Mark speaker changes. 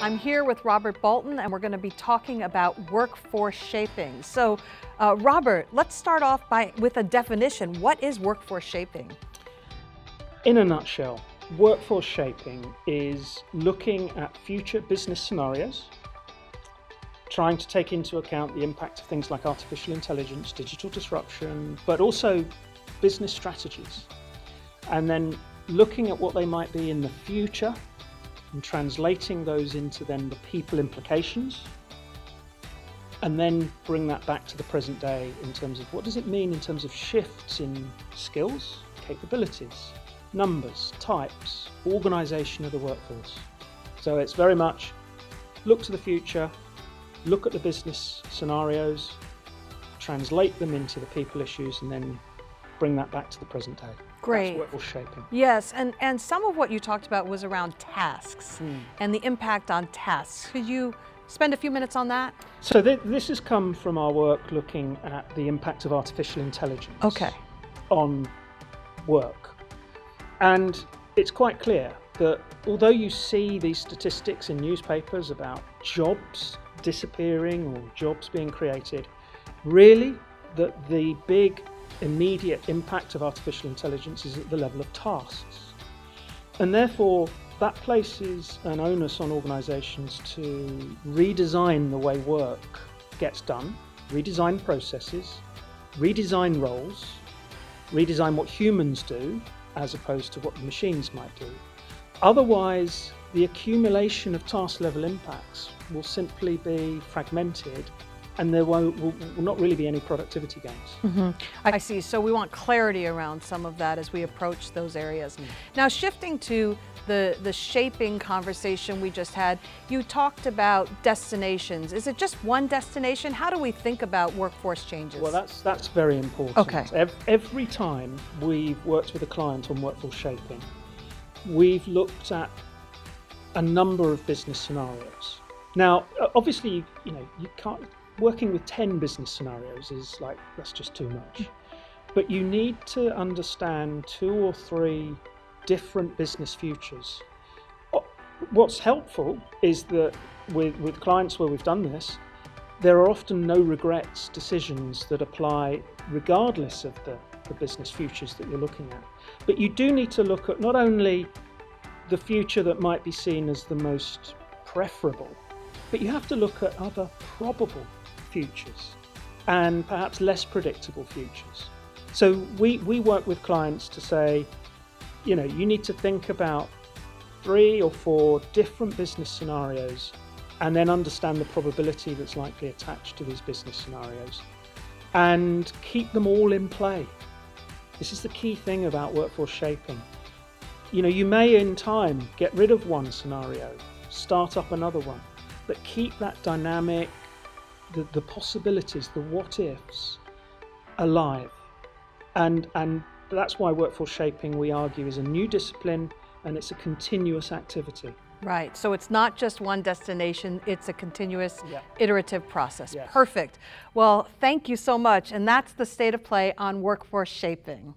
Speaker 1: I'm here with Robert Bolton, and we're going to be talking about workforce shaping. So, Robert, let's start off with a definition. What is workforce shaping?
Speaker 2: In a nutshell, workforce shaping is looking at future business scenarios, trying to take into account the impact of things like artificial intelligence, digital disruption, but also business strategies, and then looking at what they might be in the future and translating those into then the people implications, and then bring that back to the present day in terms of what does it mean in terms of shifts in skills, capabilities, numbers, types, organisation of the workforce. So it's very much look to the future, look at the business scenarios, translate them into the people issues, and then bring that back to the present day.
Speaker 1: Great.
Speaker 2: That's workforce shaping.
Speaker 1: Yes, and some of what you talked about was around tasks and the impact on tasks. Could you spend a few minutes on that?
Speaker 2: So this has come from our work looking at the impact of artificial intelligence on work. And it's quite clear that although you see these statistics in newspapers about jobs disappearing or jobs being created, really the big immediate impact of artificial intelligence is at the level of tasks. And therefore, that places an onus on organisations to redesign the way work gets done, redesign processes, redesign roles, redesign what humans do as opposed to what the machines might do. Otherwise, the accumulation of task level impacts will simply be fragmented, and there will not really be any productivity gains.
Speaker 1: I see. So we want clarity around some of that as we approach those areas. Now, shifting to the shaping conversation we just had, you talked about destinations. Is it just one destination? How do we think about workforce changes?
Speaker 2: Well, that's very important.
Speaker 1: Okay.
Speaker 2: Every time we've worked with a client on workforce shaping, we've looked at a number of business scenarios. Now, obviously, you can't. Working with 10 business scenarios is like, that's just too much. But you need to understand 2 or 3 different business futures. What's helpful is that with clients where we've done this, there are often no regrets decisions that apply regardless of the business futures that you're looking at. But you do need to look at not only the future that might be seen as the most preferable, but you have to look at other probable futures and perhaps less predictable futures. So we work with clients to say, you need to think about 3 or 4 different business scenarios and then understand the probability that's likely attached to these business scenarios and keep them all in play. This is the key thing about workforce shaping. You may in time get rid of one scenario, start up another one, but keep that dynamic, the possibilities, the what-ifs alive. And that's why workforce shaping, we argue, is a new discipline and it's a continuous activity.
Speaker 1: Right, so it's not just one destination, it's a continuous iterative process.
Speaker 2: Yes.
Speaker 1: Perfect. Well, thank you so much. And that's the state of play on workforce shaping.